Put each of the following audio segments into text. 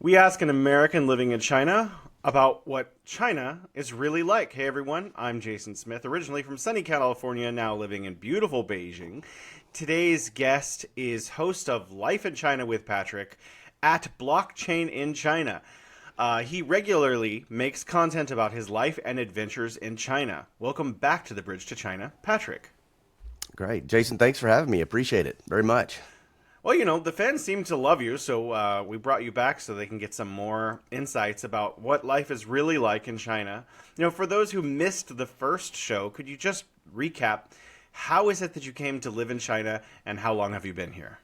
We ask an American living in China about what China is really like. Hey everyone, I'm Jason Smith, originally from sunny California, now living in beautiful Beijing. Today's guest is host of Life in China with Patrick at Blockchain in China. He regularly makes content about his life and adventures in China. Welcome back to the Bridge to China, Patrick. Great. Jason, thanks for having me. Appreciate it very much. Well, the fans seem to love you, so we brought you back so they can get some more insights about what life is really like in China. For those who missed the first show, could you just recap how is it that you came to live in China and how long have you been here?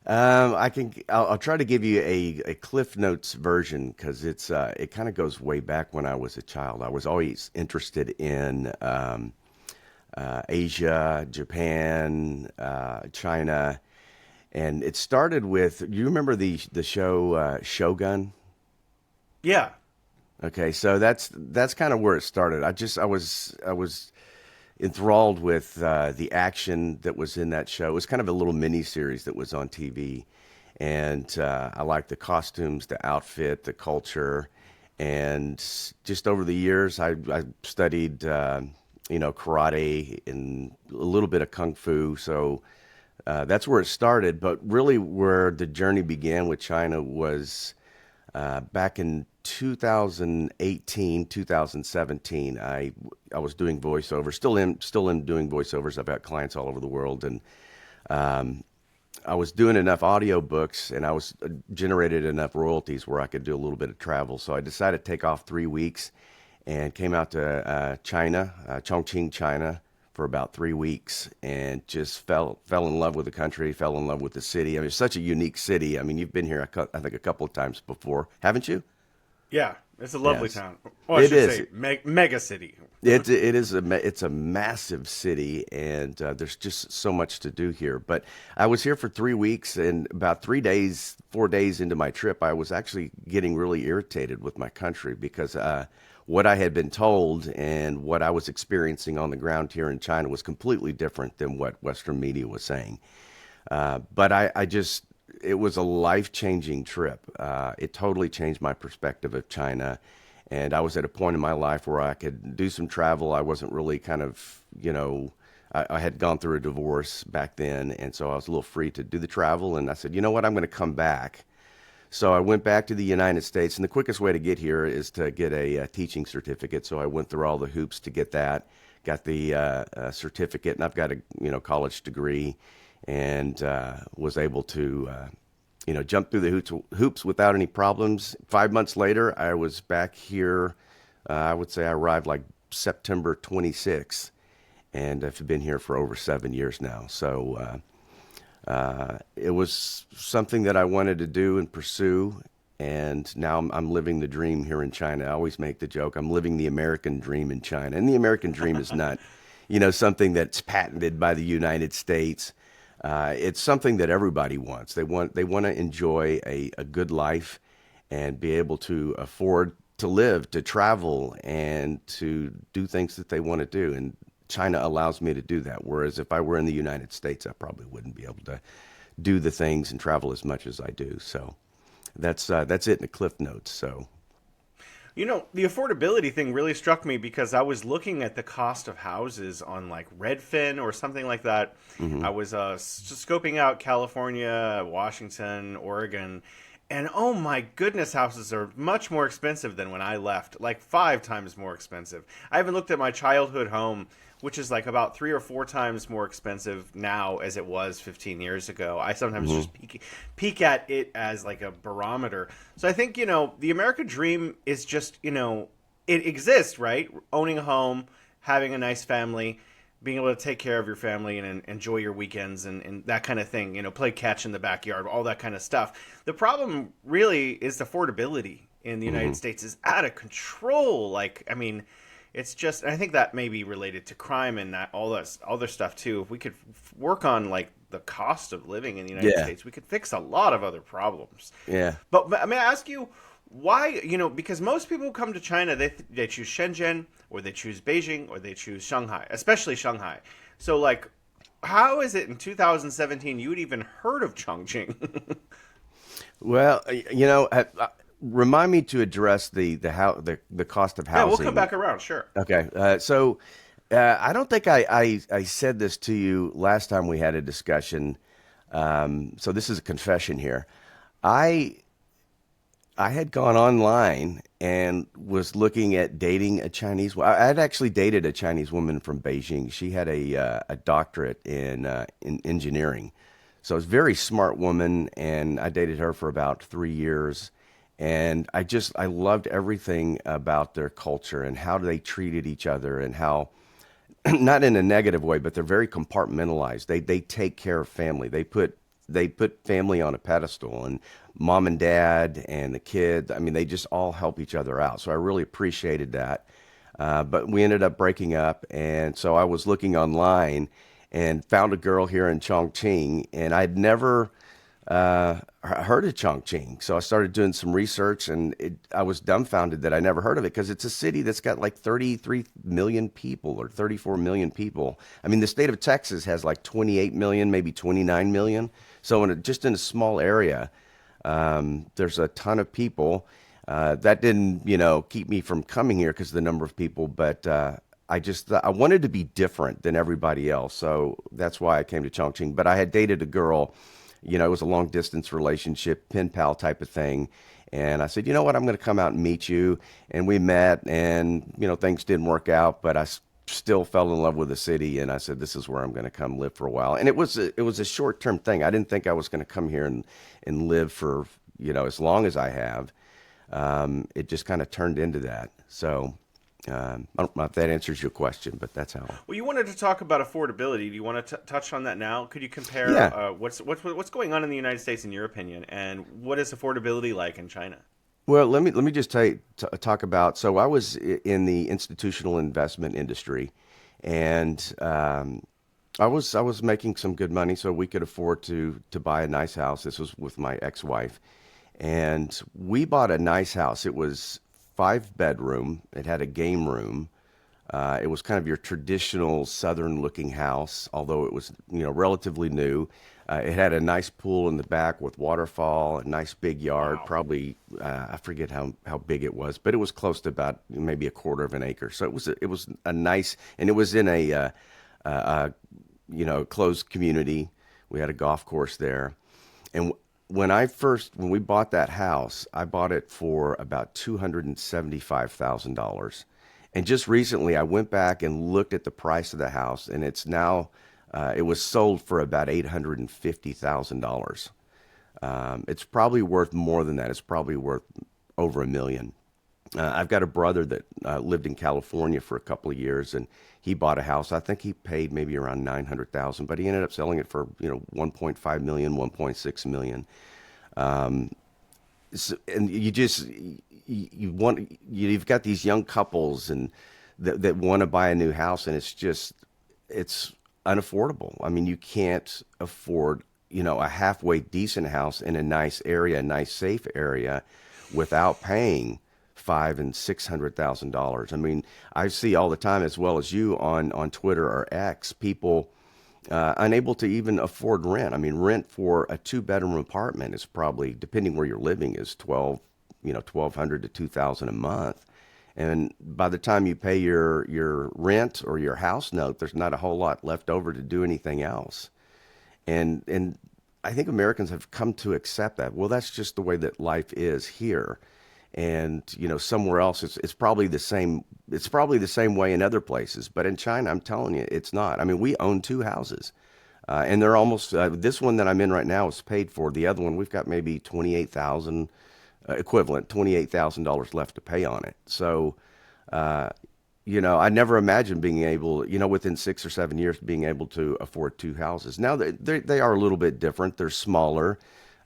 I'll try to give you a Cliff Notes version because it kind of goes way back when I was a child. I was always interested in Asia, Japan, China, and it started with. You remember the show Shogun? Yeah. Okay, so that's kind of where it started. I was enthralled with the action that was in that show. It was kind of a little mini series that was on TV, and I liked the costumes, the outfit, the culture, and just over the years, I studied karate and a little bit of kung fu. So that's where it started. But really, where the journey began with China was back in 2018, 2017. I was doing voiceovers, still in doing voiceovers. I've got clients all over the world, and I was doing enough audio books, and I was generated enough royalties where I could do a little bit of travel. So I decided to take off 3 weeks and came out to China, Chongqing, China, for about 3 weeks, and just fell in love with the country, fell in love with the city. I mean, it's such a unique city. I mean, you've been here, I think, a couple of times before, haven't you? Yeah, it's a lovely Yes, town. Well, I it should is. say mega city. It's a massive city, and there's just so much to do here. But I was here for 3 weeks, and about 3 days, 4 days into my trip, I was actually getting really irritated with my country because what I had been told and what I was experiencing on the ground here in China was completely different than what Western media was saying. But I just, it was a life changing trip. It totally changed my perspective of China. And I was at a point in my life where I could do some travel. I wasn't really kind of, I had gone through a divorce back then. And so I was a little free to do the travel. And I said, you know what, I'm going to come back. So I went back to the United States. And the quickest way to get here is to get a teaching certificate. So I went through all the hoops to get that, got the certificate, and I've got a college degree, and was able to jump through the hoops without any problems. 5 months later, I was back here. I would say I arrived like September 26th, and I've been here for over 7 years now. So it was something that I wanted to do and pursue, and now I'm living the dream here in China. I always make the joke I'm living the American dream in China, and the American dream is not, something that's patented by the United States. It's something that everybody wants. They want to enjoy a good life and be able to afford to live, to travel, and to do things that they want to do. And China allows me to do that. Whereas if I were in the United States, I probably wouldn't be able to do the things and travel as much as I do. So that's it in the cliff notes. So The affordability thing really struck me because I was looking at the cost of houses on like Redfin or something like that. hmm I was scoping out California, Washington, Oregon, and oh my goodness, houses are much more expensive than when I left, like 5 times more expensive. I haven't looked at my childhood home, which is like about 3 or 4 times more expensive now as it was 15 years ago. I sometimes hmm just peek at it as like a barometer. So I think, the American dream is just, it exists, right? Owning a home, having a nice family, being able to take care of your family and enjoy your weekends and that kind of thing, play catch in the backyard, all that kind of stuff. The problem really is affordability in the United hmm States is out of control. Like, I mean, it's just, I think that may be related to crime and that all this other stuff too. If we could work on like the cost of living in the United Yeah, States, we could fix a lot of other problems. yeah. But may I ask you why? Because most people who come to China, they choose Shenzhen or they choose Beijing or they choose Shanghai, especially Shanghai. So like, how is it in 2017 you'd even heard of Chongqing? Well, remind me to address the cost of Yeah, we'll come housing. back around. Sure. Okay, I don't think I said this to you last time we had a discussion. So this is a confession here. I I had gone online and was looking at dating a Chinese. I had actually dated a Chinese woman from Beijing. She had a doctorate in engineering, so it's a very smart woman. And I dated her for about 3 years, and I loved everything about their culture and how they treated each other and how not in a negative way, but they're very compartmentalized. They take care of family. They put family on a pedestal, and mom and dad and the kids. I mean, they just all help each other out. So I really appreciated that. But we ended up breaking up, and so I was looking online and found a girl here in Chongqing, and I'd never heard of Chongqing. So I started doing some research, and I was dumbfounded that I never heard of it because it's a city that's got like 33 million people or 34 million people. I mean, the state of Texas has like 28 million, maybe 29 million. So just in a small area, there's a ton of people. That didn't, keep me from coming here because of the number of people, but I wanted to be different than everybody else. So that's why I came to Chongqing. But I had dated a girl. It was a long distance relationship, pen pal type of thing. And I said, you know what, I'm going to come out and meet you. And we met, and things didn't work out, but still fell in love with the city. And I said, this is where I'm going to come live for a while. And it was a short term thing. I didn't think I was going to come here and live for as long as I have. It just kind of turned into that. So I don't know if that answers your question, but that's how. Well, you wanted to talk about affordability. Do you want to touch on that now? Could you compare Yeah. what's going on in the United States in your opinion, and what is affordability like in China? Well, let me just talk about. So I was in the institutional investment industry, and I was making some good money, so we could afford to buy a nice house. This was with my ex-wife, and we bought a nice house. It was 5 bedroom. It had a game room. It was kind of your traditional southern looking house, although it was, relatively new. It had a nice pool in the back with waterfall, a nice big yard, Wow. probably, I forget how big it was, but it was close to about maybe a quarter of an acre. So it was a nice, and it was in a closed community. We had a golf course there. And when we bought that house, I bought it for about $275,000. And just recently, I went back and looked at the price of the house, and it was sold for about $850,000. It's probably worth more than that. It's probably worth over $1 million. I've got a brother that lived in California for a couple of years, and he bought a house. I think he paid maybe around 900,000, but he ended up selling it for 1.5 million, 1.6 million. And you've got these young couples and that want to buy a new house, and it's unaffordable. I mean, you can't afford a halfway decent house in a nice area, a nice safe area, without paying $500,000 and $600,000. I mean, I see all the time, as well as you on Twitter or X, people unable to even afford rent. I mean, rent for a 2 bedroom apartment is probably, depending where you're living, is 1,200 to 2,000 a month. And by the time you pay your rent or your house note, there's not a whole lot left over to do anything else. And I think Americans have come to accept that. Well, that's just the way that life is here. And somewhere else it's probably the same. It's probably the same way in other places, but in China, I'm telling you, it's not. I mean, we own 2 houses, and they're almost. This one that I'm in right now is paid for. The other one, we've got maybe 28,000 equivalent, $28,000 left to pay on it. So, I never imagined being able, within 6 or 7 years, being able to afford 2 houses. Now they are a little bit different. They're smaller.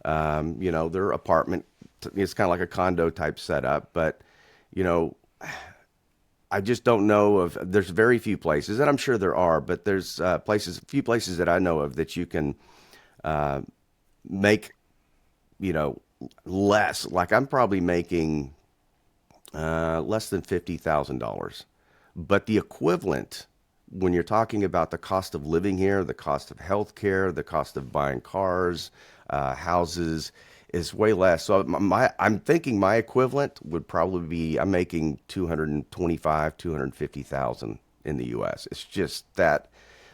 They're apartment. It's kind of like a condo type setup, but you know, I just don't know of. There's very few places, and I'm sure there are, but there's few places that I know of that you can uh, make, you know, less. Like I'm probably making less than $50,000, but the equivalent when you're talking about the cost of living here, the cost of health care, the cost of buying cars, houses. is way less. So I'm thinking my equivalent would probably be I'm making 225, 250,000 in the U.S. It's just that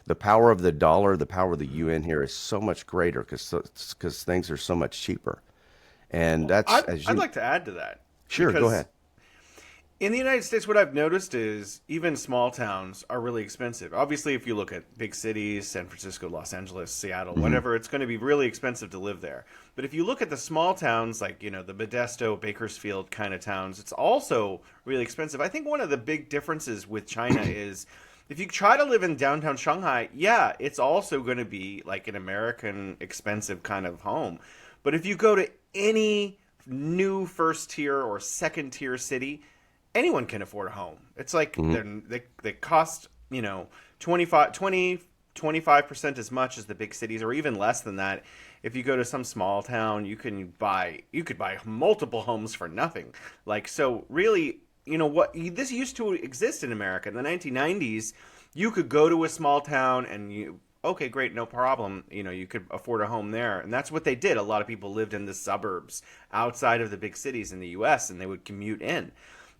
the power of the dollar, the power of the UN here is so much greater because things are so much cheaper. And Well, that's as I'd you like to add to that sure go because ahead. in the United States, what I've noticed is even small towns are really expensive. Obviously, if you look at big cities, San Francisco, Los Angeles, Seattle, Hmm. whatever, it's going to be really expensive to live there. But if you look at the small towns, like, the Modesto, Bakersfield kind of towns, it's also really expensive. I think one of the big differences with China is if you try to live in downtown Shanghai, yeah, it's also going to be like an American expensive kind of home. But if you go to any new first tier or second tier city, anyone can afford a home. It's like Hmm. they cost, 25 20 25% as much as the big cities, or even less than that. If you go to some small town, you could buy multiple homes for nothing. Like, so really, what this used to exist in America in the 1990s. You could go to a small town and you okay, great, no problem. You could afford a home there. And that's what they did. A lot of people lived in the suburbs outside of the big cities in the US, and they would commute in.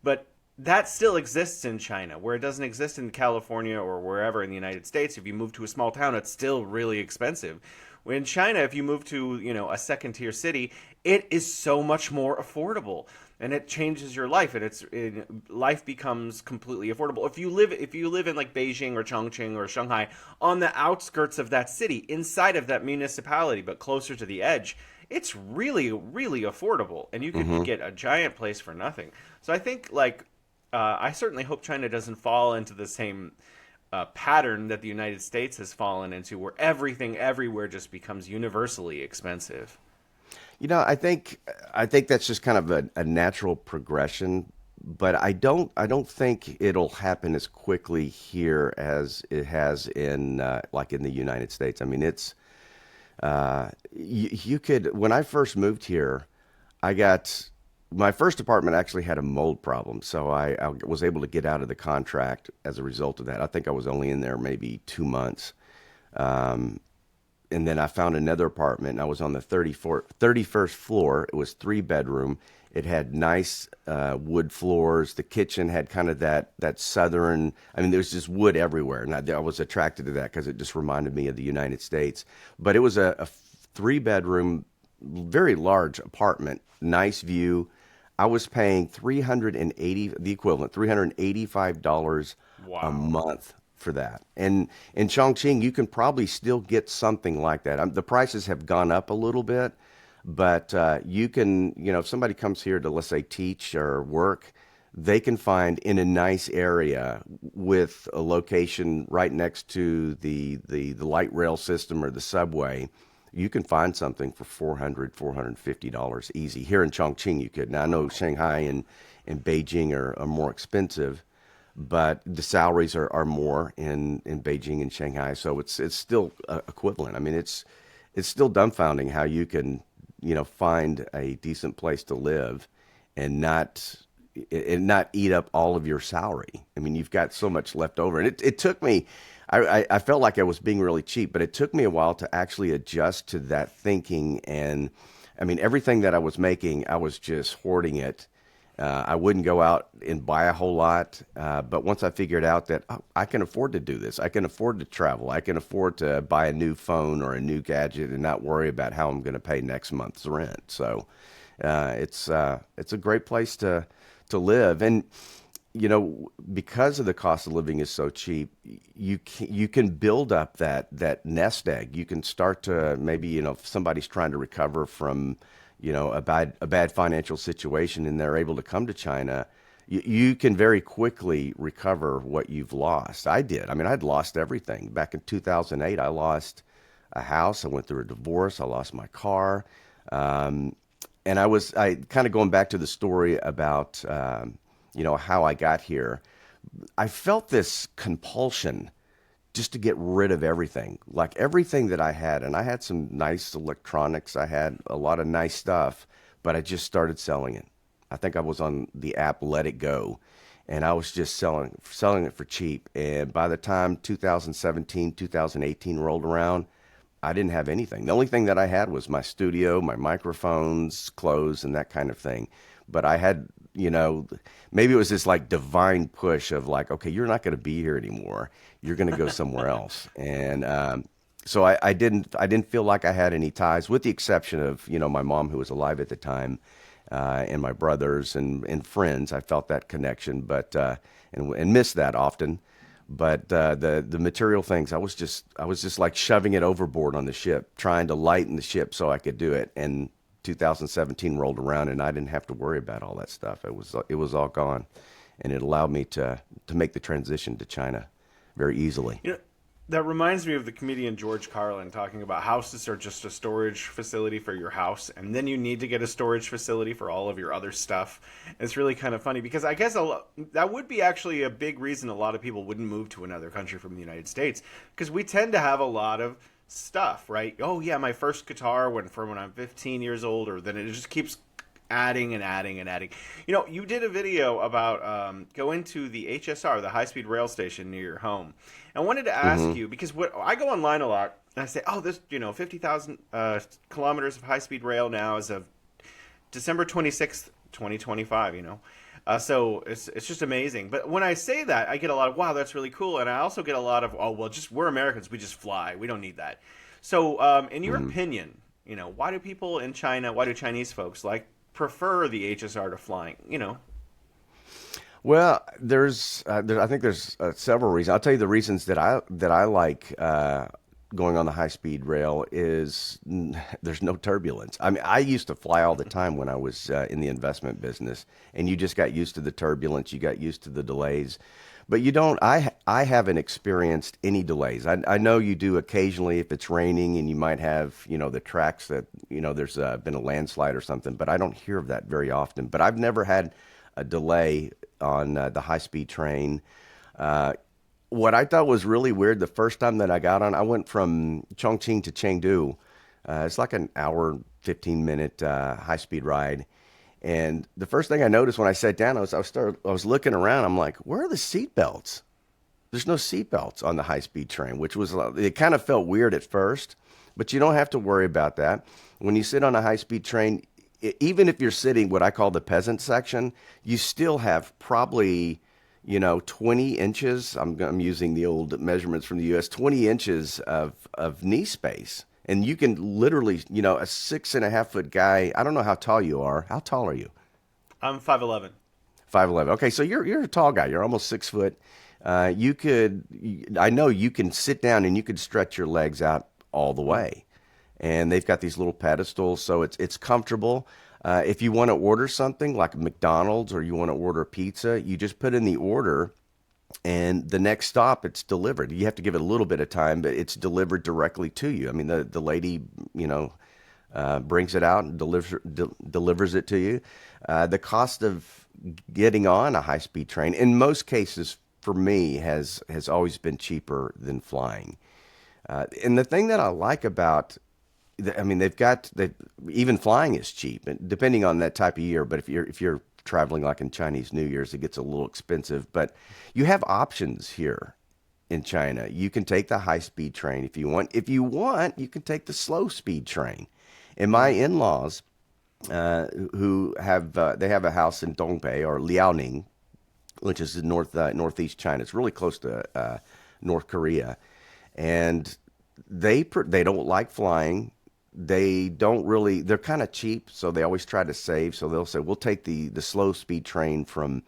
But that still exists in China, where it doesn't exist in California or wherever in the United States. If you move to a small town, it's still really expensive. In China, if you move to, a second tier city, it is so much more affordable, and it changes your life, and life becomes completely affordable. If you live in like Beijing or Chongqing or Shanghai, on the outskirts of that city, inside of that municipality, but closer to the edge, it's really, really affordable, and you could Hmm. get a giant place for nothing. So I think, like, I certainly hope China doesn't fall into the same pattern that the United States has fallen into, where everything everywhere just becomes universally expensive. I think that's just kind of a natural progression, but I don't think it'll happen as quickly here as it has in like in the United States. I mean, it's you could when I first moved here, I got my first apartment actually had a mold problem, so I was able to get out of the contract as a result of that. I think I was only in there maybe 2 months. And then I found another apartment. And I was on the 31st floor. It was 3 bedroom. It had nice wood floors. The kitchen had kind of that southern. I mean, there was just wood everywhere, and I was attracted to that because it just reminded me of the United States. But it was a 3 bedroom, very large apartment, nice view. I was paying 380, the equivalent, $385 a Wow. month for that. And in Chongqing, you can probably still get something like that. The prices have gone up a little bit, but you can, if somebody comes here to, let's say, teach or work, they can find in a nice area with a location right next to the light rail system or the subway. You can find something for $450 easy. Here in Chongqing, you could. Now, I know Wow. Shanghai and Beijing are more expensive, but the salaries are more in Beijing and Shanghai, so it's still equivalent. I mean, it's still dumbfounding how you can find a decent place to live and not eat up all of your salary. I mean, you've got so much left over, and it took me. I felt like I was being really cheap, but it took me a while to actually adjust to that thinking. And I mean, everything that I was making, I was just hoarding it. I wouldn't go out and buy a whole lot, but once I figured out that oh, I can afford to do this, I can afford to travel, I can afford to buy a new phone or a new gadget and not worry about how I'm going to pay next month's rent. So it's a great place to live, and because of the cost of living is so cheap, you can build up that nest egg. You can start to maybe if somebody's trying to recover from a bad financial situation and they're able to come to China, you can very quickly recover what you've lost. I did. I mean, I'd lost everything back in 2008. I lost a house. I went through a divorce. I lost my car. Um, and I kind of going back to the story about how I got here. I felt this compulsion just to get rid of everything, like everything that I had. And I had some nice electronics. I had a lot of nice stuff, but I just started selling it. I think I was on the app Let It Go, and I was just selling it for cheap. And by the time 2017, 2018 rolled around, I didn't have anything. The only thing that I had was my studio, my microphones, clothes, and that kind of thing. But I had, maybe it was this like divine push of like, okay, you're not going to be here anymore. You're going to go somewhere else. And so I didn't feel like I had any ties, with the exception of, my mom who was alive at the time, and my brothers and friends. I felt that connection, but and missed that often. But the material things, I was just like shoving it overboard on the ship, trying to lighten the ship so I could do it. And 2017 rolled around, and I didn't have to worry about all that stuff. It was all gone, and it allowed me to make the transition to China very easily. You know, that reminds me of the comedian George Carlin talking about houses are just a storage facility for your house, and then you need to get a storage facility for all of your other stuff. It's really kind of funny because I guess that would be actually a big reason a lot of people wouldn't move to another country from the United States, because we tend to have a lot of stuff, right? Oh yeah, my first guitar went from when I'm 15 years old, or then it just keeps adding and adding and adding. You did a video about going to the HSR, the high speed rail station near your home. I wanted to ask you, because I go online a lot and I say, oh, this 50,000 kilometers of high speed rail now as of December 26th, 2025. So it's just amazing. But when I say that, I get a lot of, wow, that's really cool. And I also get a lot of, oh, well, we're Americans. We just fly. We don't need that. So in your opinion, why do people in China, why do Chinese folks prefer the HSR to flying? Well, I think there's several reasons. I'll tell you the reasons that I like going on the high speed rail is there's no turbulence. I mean, I used to fly all the time when I was in the investment business, and you just got used to the turbulence, you got used to the delays. But you don't. I haven't experienced any delays. I know you do occasionally if it's raining and you might have the tracks that there's been a landslide or something. But I don't hear of that very often. But I've never had a delay on the high speed train. What I thought was really weird the first time that I got on, I went from Chongqing to Chengdu. It's like an hour, 15-minute high speed ride. And the first thing I noticed when I sat down, I was looking around. I'm like, where are the seat belts? There's no seat belts on the high speed train, which was, it kind of felt weird at first, but you don't have to worry about that. When you sit on a high speed train, even if you're sitting what I call the peasant section, you still have probably 20 inches. I'm using the old measurements from the U.S. 20 inches of knee space. And you can literally, a 6.5-foot guy. I don't know how tall you are. How tall are you? I'm 5'11". 5'11". Okay, so you're a tall guy. You're almost 6 foot. I know you can sit down and you could stretch your legs out all the way. And they've got these little pedestals, so it's comfortable. If you want to order something like McDonald's or you want to order pizza, you just put in the order, and the next stop it's delivered. You have to give it a little bit of time, but it's delivered directly to you. I mean, the lady, brings it out and delivers it to you. The cost of getting on a high speed train, in most cases, for me, has always been cheaper than flying. And the thing that I like about even flying is cheap, depending on that type of year. But if you're traveling like in Chinese New Year's, it gets a little expensive. But you have options here in China. You can take the high speed train if you want. If you want, you can take the slow speed train. And my in-laws, who have they have a house in Dongbei or Liaoning, which is in northeast China. It's really close to North Korea, and they don't like flying. They don't really, they're kind of cheap, so they always try to save. So they'll say, we'll take the slow speed train from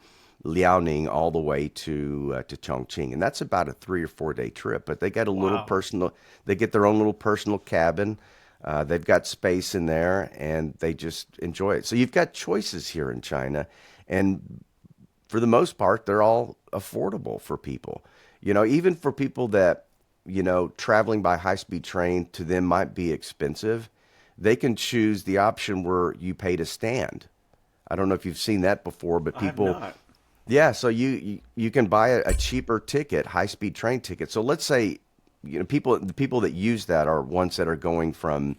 Liaoning all the way to Chongqing. And that's about a 3 or 4 day trip. But they got a little personal, they get their own little personal cabin. They've got space in there, and they just enjoy it. So you've got choices here in China. And for the most part, they're all affordable for people. Even for people that, traveling by high-speed train to them might be expensive, they can choose the option where you pay to stand. I don't know if you've seen that before, but people, I've not. yeah, so you can buy a cheaper ticket, high-speed train ticket. So let's say, the people that use that are ones that are going from,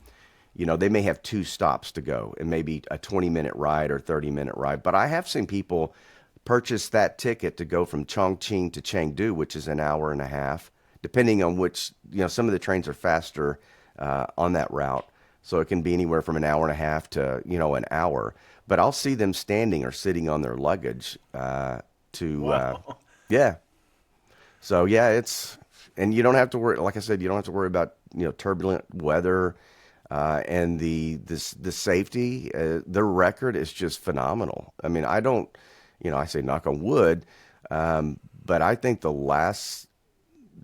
they may have 2 stops to go and maybe a 20-minute ride or 30-minute ride. But I have seen people purchase that ticket to go from Chongqing to Chengdu, which is an hour and a half. Depending on which, some of the trains are faster on that route. So it can be anywhere from an hour and a half to, an hour. But I'll see them standing or sitting on their luggage Wow. yeah. So yeah, and you don't have to worry. Like I said, you don't have to worry about turbulent weather and the safety. Their record is just phenomenal. I mean, I don't, I say knock on wood, but I think the last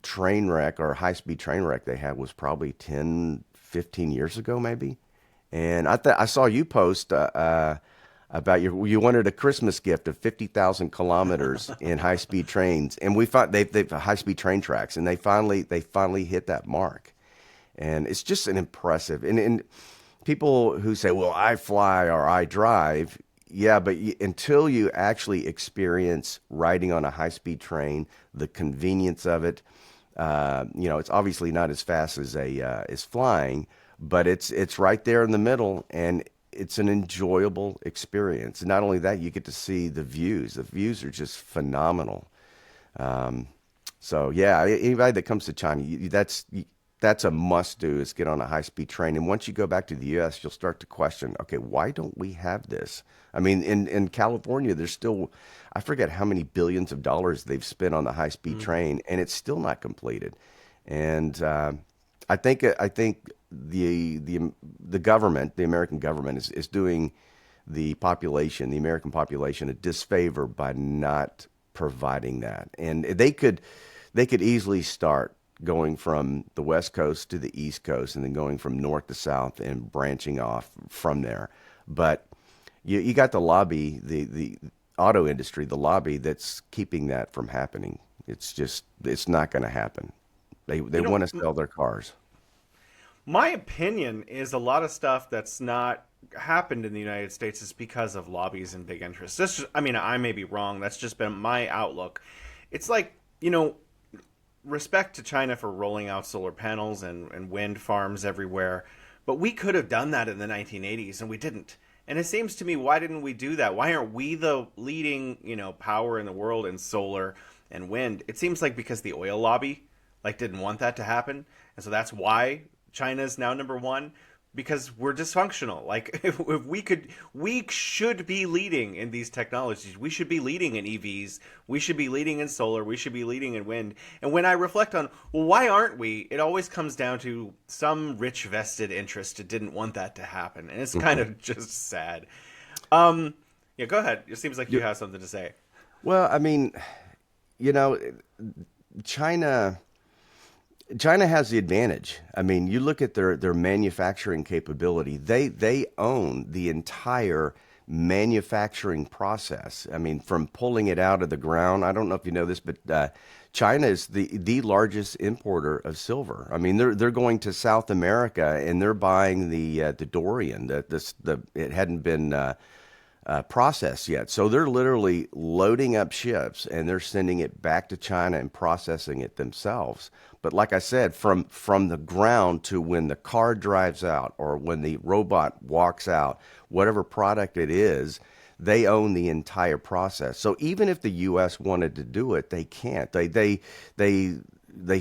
train wreck or high speed train wreck they had was probably 10, 15 years ago, maybe. And I saw you post about you wanted a Christmas gift of 50,000 kilometers in high speed trains, and we found they've high speed train tracks, and they finally hit that mark, and it's just an impressive. And people who say, "Well, I fly or I drive," yeah, but until you actually experience riding on a high speed train, the convenience of it, it's obviously not as fast as as flying, but it's right there in the middle, and it's an enjoyable experience. And not only that, you get to see the views. The views are just phenomenal. Um, so yeah, anybody that comes to China, that's a must do is get on a high speed train. And once you go back to the U.S., you'll start to question, okay, why don't we have this? I mean, in California, there's still, I forget how many billions of dollars they've spent on the high speed train, and it's still not completed. And I think the government, the American government, is doing the American population, a disfavor by not providing that. And they could easily start going from the West Coast to the East Coast and then going from north to south and branching off from there. But you got the lobby, the auto industry, the lobby that's keeping that from happening. It's not going to happen. They You know, want to sell their cars. my opinion is a lot of stuff that's not happened in the United States is because of lobbies and big interests. I mean, I may be wrong. That's just been my outlook. It's like, respect to China for rolling out solar panels and wind farms everywhere, but we could have done that in the 1980s and we didn't. And it seems to me, why didn't we do that? Why aren't we the leading, power in the world in solar and wind? It seems like because the oil lobby didn't want that to happen, and so that's why China is now number one, because we're dysfunctional. Like if we should be leading in these technologies. We should be leading in EVs. We should be leading in solar. We should be leading in wind. And when I reflect on, well, why aren't we? It always comes down to some rich vested interest didn't want that to happen, and it's kind of just sad. Yeah, go ahead. It seems like you have something to say. Well, I mean, you know, China. China has the advantage. I mean, you look at their manufacturing capability. They own the entire manufacturing process. I mean, from pulling it out of the ground. I don't know if you know this, but China is the largest importer of silver. I mean, they're going to South America and they're buying the Dorian. It hadn't been processed yet. So they're literally loading up ships and they're sending it back to China and processing it themselves. But like I said, from the ground to when the car drives out or when the robot walks out, whatever product it is, they own the entire process. So even if the U.S. wanted to do it, they can't. They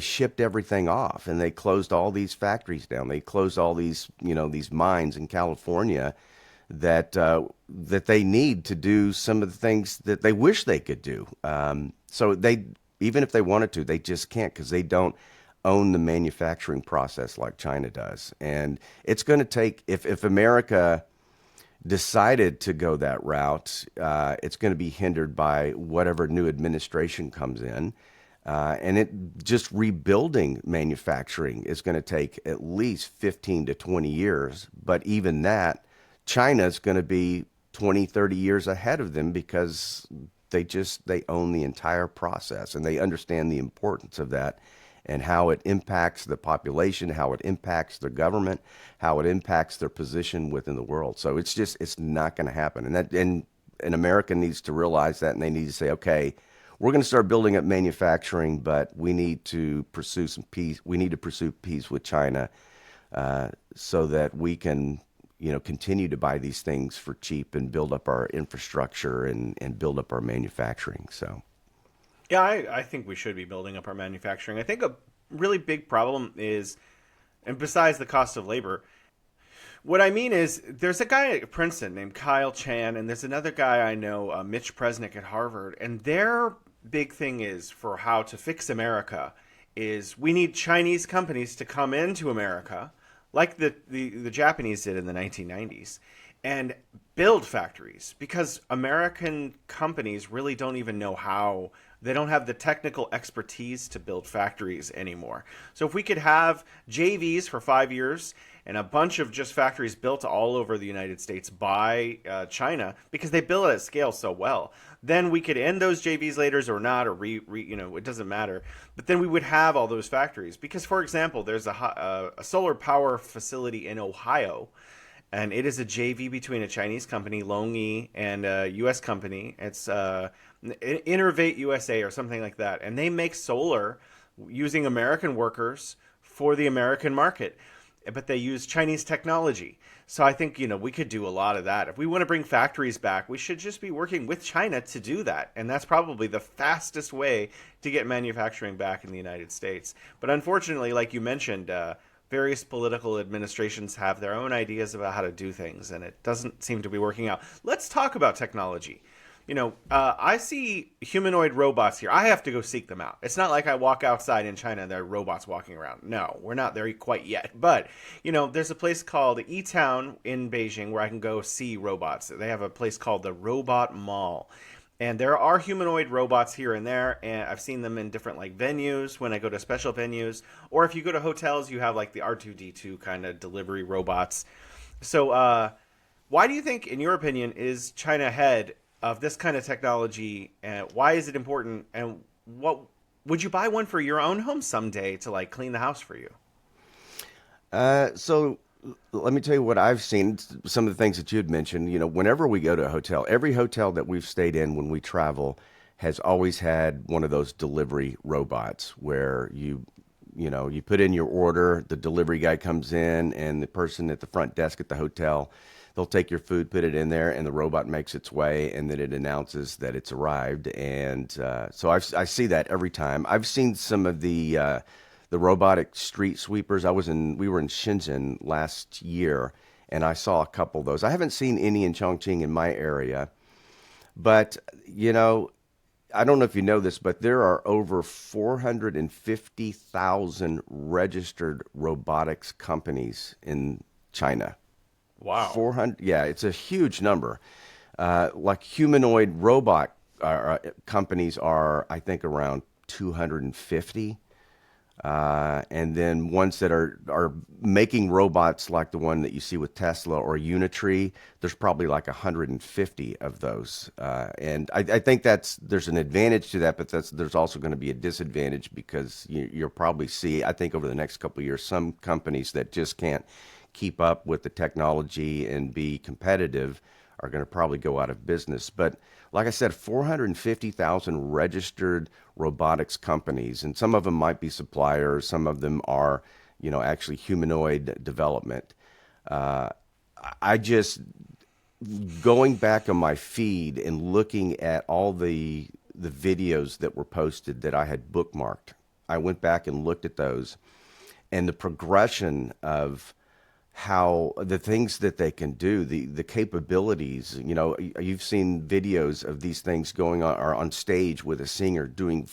shipped everything off and they closed all these factories down. They closed all these mines in California that they need to do some of the things that they wish they could do. So they, even if they wanted to, they just can't because they don't own the manufacturing process like China does. And it's going to take, if America decided to go that route, it's going to be hindered by whatever new administration comes in. And it just rebuilding manufacturing is going to take at least 15 to 20 years. But even that, China is going to be 20, 30 years ahead of them because they own the entire process and they understand the importance of that and how it impacts the population, how it impacts their government, how it impacts their position within the world. So it's not going to happen. And America needs to realize that, and they need to say, okay, we're going to start building up manufacturing, but we need to pursue some peace. We need to pursue peace with China so that we can continue to buy these things for cheap and build up our infrastructure and build up our manufacturing. So, Yeah, I think we should be building up our manufacturing. I think a really big problem is And besides the cost of labor, what I mean is, there's a guy at Princeton named Kyle Chan, and there's another guy I know, Mitch Presnick at Harvard, and their big thing is for how to fix America is we need Chinese companies to come into America, like the Japanese did in the 1990s, and build factories because American companies really don't even know how. They don't have the technical expertise to build factories anymore. So if we could have JVs for 5 years and a bunch of just factories built all over the United States by China because they build at scale so well, then we could end those JVs later or not, or it doesn't matter. But then we would have all those factories because, for example, there's a solar power facility in Ohio, and it is a JV between a Chinese company, Longyi, and a U.S. company. It's Innovate USA or something like that, and they make solar using American workers for the American market, but they use Chinese technology. So I think we could do a lot of that. If we want to bring factories back, we should just be working with China to do that, and that's probably the fastest way to get manufacturing back in the United States. But unfortunately, like you mentioned, various political administrations have their own ideas about how to do things, and it doesn't seem to be working out. Let's talk about technology. I see humanoid robots here. I have to go seek them out. It's not like I walk outside in China and there are robots walking around. No, we're not there quite yet. But, there's a place called E-Town in Beijing where I can go see robots. They have a place called the Robot Mall. And there are humanoid robots here and there, and I've seen them in different venues when I go to special venues. Or if you go to hotels, you have the R2D2 kind of delivery robots. So why do you think, in your opinion, is China ahead of this kind of technology, and why is it important? And what would you buy one for your own home someday to clean the house for you? So let me tell you what I've seen. Some of the things that you had mentioned. Whenever we go to a hotel, every hotel that we've stayed in when we travel has always had one of those delivery robots where you put in your order, the delivery guy comes in, and the person at the front desk at the hotel, they'll take your food, put it in there, and the robot makes its way, and then it announces that it's arrived. And so I see that every time. I've seen some of the robotic street sweepers. We were in Shenzhen last year, and I saw a couple of those. I haven't seen any in Chongqing in my area, but I don't know if you know this, but there are over 450,000 registered robotics companies in China. Wow. 400, yeah, it's a huge number. Humanoid robot companies are, I think, around 250. And then ones that are making robots like the one that you see with Tesla or Unitree, there's probably 150 of those. And I think there's an advantage to that, but there's also going to be a disadvantage because you'll probably see, I think over the next couple of years, some companies that just can't keep up with the technology and be competitive are going to probably go out of business. But like I said, 450,000 registered robotics companies, and some of them might be suppliers, some of them are, actually humanoid development. I just going back on my feed and looking at all the videos that were posted that I had bookmarked. I went back and looked at those, and the progression of how the things that they can do, the capabilities. You've seen videos of these things going on or on stage with a singer doing,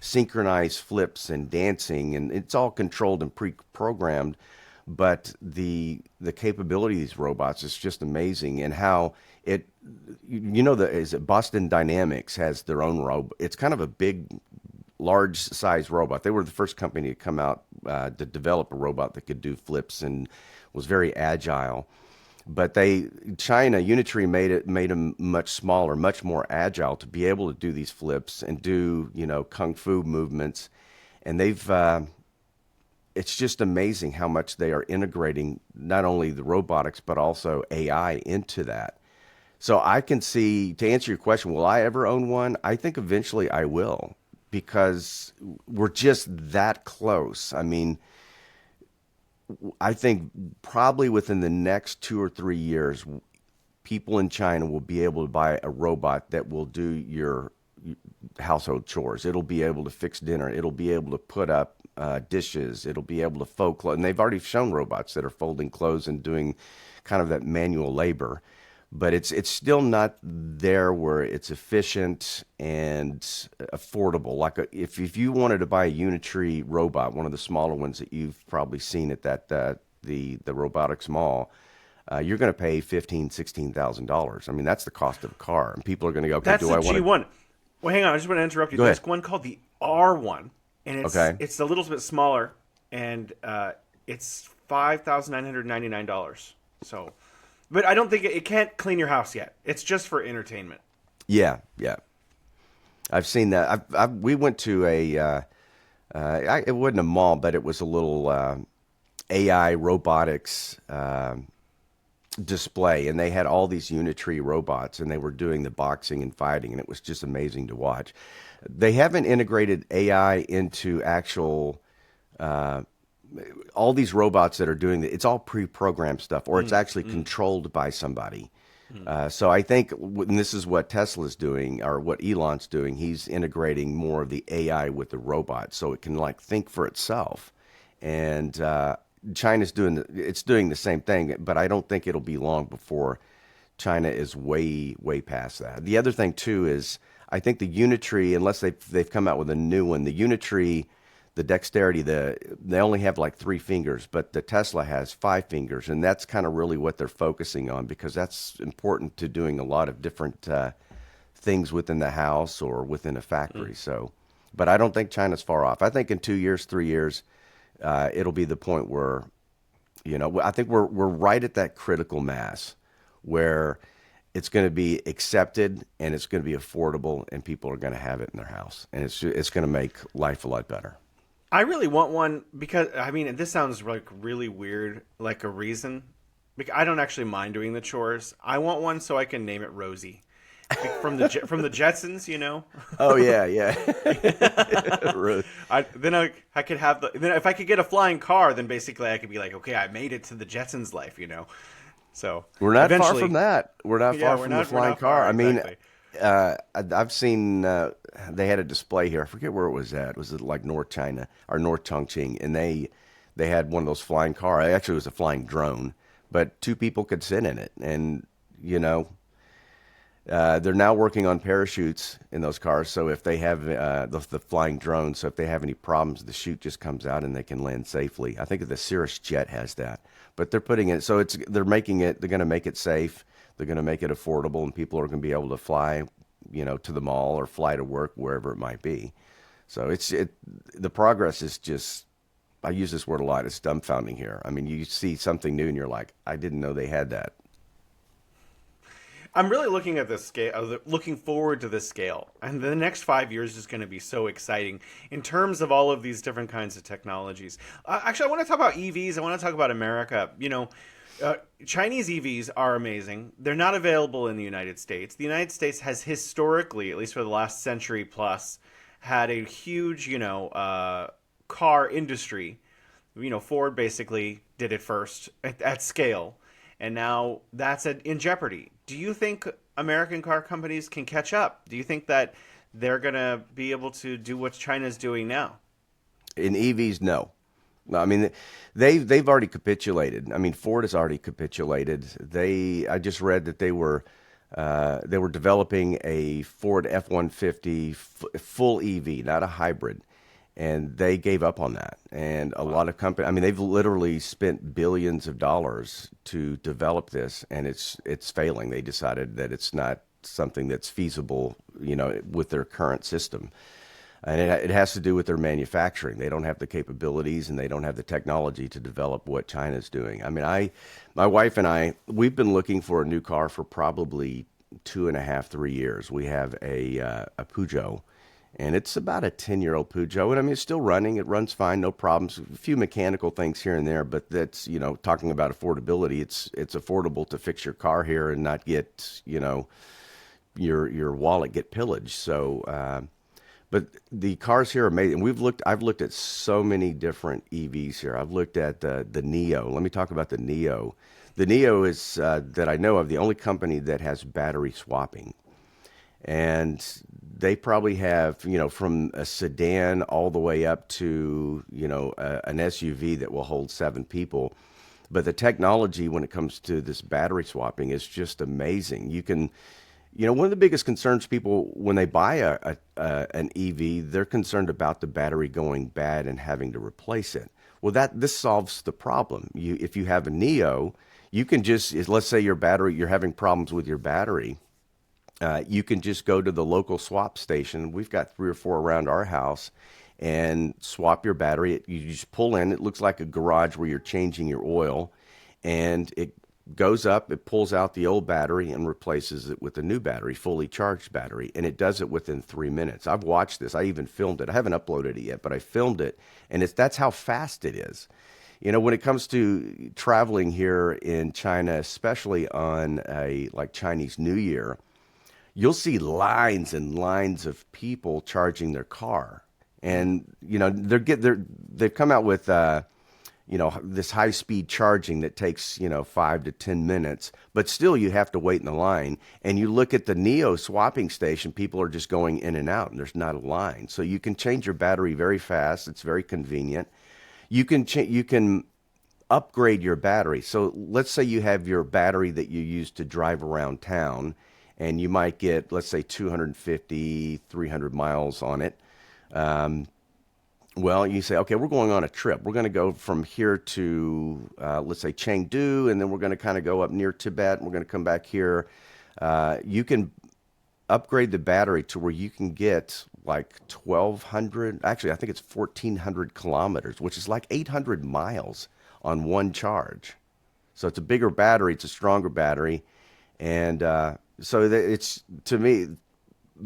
synchronized flips and dancing, and it's all controlled and pre-programmed. But the capability of these robots is just amazing, and how is it Boston Dynamics has their own robot. It's kind of a big, large size robot. They were the first company to come out to develop a robot that could do flips and was very agile. But China, Unitree made them much smaller, much more agile to be able to do these flips and do, kung fu movements. And it's just amazing how much they are integrating not only the robotics, but also AI into that. So I can see, to answer your question, will I ever own one? I think eventually I will, because we're just that close. I mean, I think probably within the next 2 or 3 years, people in China will be able to buy a robot that will do your household chores. It'll be able to fix dinner. It'll be able to put up dishes. It'll be able to fold clothes. And they've already shown robots that are folding clothes and doing kind of that manual labor. But it's still not there where it's efficient and affordable. Like if you wanted to buy a Unitree robot, one of the smaller ones that you've probably seen at that the robotics mall, you're going to pay $15,000-$16,000. I mean, that's the cost of a car, and people are going to go, okay, That's do the I want to G1. Well, hang on. I just want to interrupt you. go There's ahead? one called the R1, and Okay. it's a little bit smaller, and it's $5,999. So, but I don't think it can't clean your house yet. It's just for entertainment. Yeah, yeah. I've seen that. We went to it wasn't a mall, but it was a little AI robotics display, and they had all these Unitree robots, and they were doing the boxing and fighting, and it was just amazing to watch. They haven't integrated AI into actual all these robots that are doing it's all pre-programmed stuff, or it's actually controlled by somebody. So I think, and this is what Tesla's doing, or what Elon's doing. He's integrating more of the AI with the robot, so it can like think for itself. And China's doing the same thing, but I don't think it'll be long before China is way past that. The other thing too is I think the Unitree, unless they've come out with a new one, the Unitree, the dexterity, they only have like 3 fingers, but the Tesla has 5 fingers, and that's kind of really what they're focusing on, because that's important to doing a lot of different things within the house or within a factory. So, but I don't think China's far off. I think in 2 years, 3 years, it'll be the point where, I think we're right at that critical mass where it's going to be accepted and it's going to be affordable and people are going to have it in their house, and it's going to make life a lot better. I really want one because I mean, this sounds like really weird, like a reason. I don't actually mind doing the chores. I want one so I can name it Rosie, like from the Jetsons, you know. Oh yeah, yeah. I could have then if I could get a flying car, then basically I could be like, okay, I made it to the Jetsons life, you know. So We're not far eventually, from that. We're not yeah, far from the flying car. I mean, exactly. I've seen they had a display here. I forget where it was at. Was it like North China or North Chongqing? And they had one of those flying car. Actually, it was a flying drone, but 2 people could sit in it. And they're now working on parachutes in those cars. So if they have the flying drones, so if they have any problems, the chute just comes out and they can land safely. I think the Cirrus jet has that. But they're putting it, so they're going to make it safe. They're going to make it affordable, and people are going to be able to fly, to the mall or fly to work, wherever it might be. So the progress is just, I use this word a lot, it's dumbfounding here. I mean, you see something new and you're like, I didn't know they had that. I'm really looking at this scale, looking forward to this scale, and the next 5 years is going to be so exciting in terms of all of these different kinds of technologies. Actually, I want to talk about EVs. I want to talk about America. Chinese EVs are amazing. They're not available in the United States. The United States has historically, at least for the last century plus, had a huge, car industry. Ford basically did it first at scale, and now that's in jeopardy. Do you think American car companies can catch up? Do you think that they're going to be able to do what China's doing now? In EVs, no. No, I mean, they've already capitulated. I mean, Ford has already capitulated. I just read that they were developing a Ford F-150 full EV, not a hybrid, and they gave up on that. And a lot of companies, I mean, they've literally spent billions of dollars to develop this, and it's failing. They decided that it's not something that's feasible, with their current system. And it has to do with their manufacturing. They don't have the capabilities and they don't have the technology to develop what China's doing. I mean, my wife and I, we've been looking for a new car for probably 2.5, 3 years. We have a Peugeot, and it's about a 10-year-old Peugeot. And I mean, it's still running. It runs fine, no problems. A few mechanical things here and there, but that's, talking about affordability, it's affordable to fix your car here and not get, your wallet get pillaged. So, but the cars here are amazing. I've looked at so many different EVs here. I've looked at the Neo. Let me talk about the Neo. The Neo is, that I know of, the only company that has battery swapping. And they probably have, from a sedan all the way up to, an SUV that will hold 7 people. But the technology when it comes to this battery swapping is just amazing. One of the biggest concerns people when they buy an EV, they're concerned about the battery going bad and having to replace it. Well, this solves the problem. If you have a Neo, you can just, let's say you're having problems with your battery. You can just go to the local swap station. We've got 3 or 4 around our house, and swap your battery. You just pull in. It looks like a garage where you're changing your oil, and it goes up. It pulls out the old battery and replaces it with a new battery, fully charged battery, and it does it within 3 minutes. I've watched this. I even filmed it. I haven't uploaded it yet, but I filmed it, and that's how fast it is. When it comes to traveling here in China, especially on a like Chinese New Year, you'll see lines and lines of people charging their car, and they've come out with this high speed charging that takes 5 to 10 minutes, but still you have to wait in the line. And you look at the Neo swapping station, people are just going in and out, and there's not a line, so you can change your battery very fast. It's very convenient. You can upgrade your battery. So let's say you have your battery that you use to drive around town, and you might get, let's say, 250, 300 miles on it. Well, you say, okay, we're going on a trip. We're going to go from here to, let's say, Chengdu, and then we're going to kind of go up near Tibet, and we're going to come back here. You can upgrade the battery to where you can get like 1,200, actually, I think it's 1,400 kilometers, which is like 800 miles on one charge. So it's a bigger battery, it's a stronger battery, and it's, to me,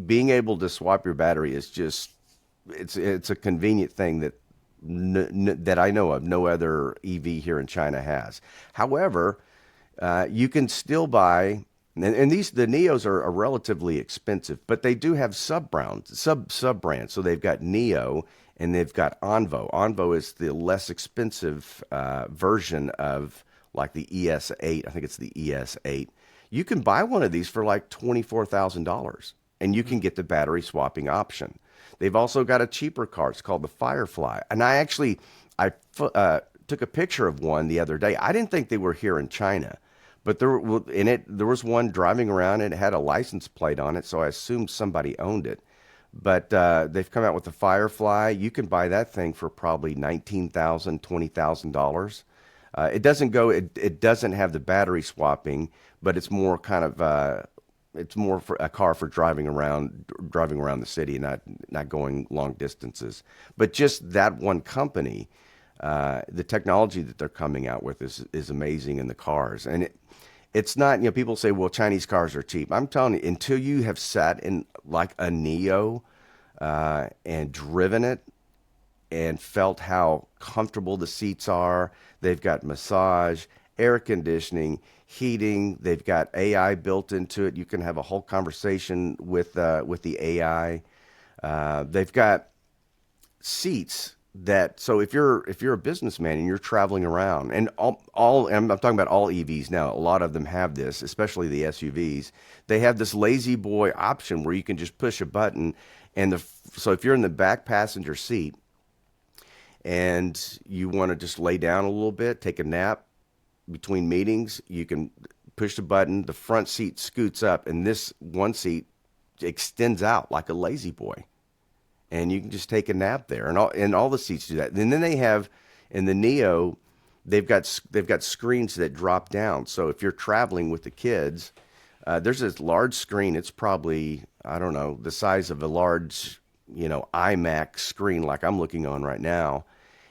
being able to swap your battery is just it's a convenient thing that that I know of no other EV here in China has. However, you can still buy, and the Neos are relatively expensive, but they do have sub brands. So they've got Neo and they've got Onvo. Onvo is the less expensive version of like the ES8. I think it's the ES8. You can buy one of these for like $24,000, and you can get the battery swapping option. They've also got a cheaper car. It's called the Firefly. And I took a picture of one the other day. I didn't think they were here in China, but there was one driving around, and it had a license plate on it, so I assumed somebody owned it. But they've come out with the Firefly. You can buy that thing for probably $19,000, $20,000. It doesn't have the battery swapping, but it's more kind of it's more for a car for driving around the city and not going long distances. But just that one company, the technology that they're coming out with is amazing in the cars. And it's not, people say, well, Chinese cars are cheap. I'm telling you, until you have sat in like a Neo and driven it and felt how comfortable the seats are. They've got massage, air conditioning, heating. They've got AI built into it. You can have a whole conversation with the AI. They've got seats so if you're a businessman and you're traveling around, and I'm talking about all EVs now. A lot of them have this, especially the SUVs. They have this lazy boy option where you can just push a button, and so if you're in the back passenger seat and you want to just lay down a little bit, take a nap between meetings, you can push the button, the front seat scoots up, and this one seat extends out like a lazy boy. And you can just take a nap there, and all the seats do that. And then they have, in the Neo, they've got screens that drop down. So if you're traveling with the kids, there's this large screen. It's probably, I don't know, the size of a large, iMac screen like I'm looking on right now.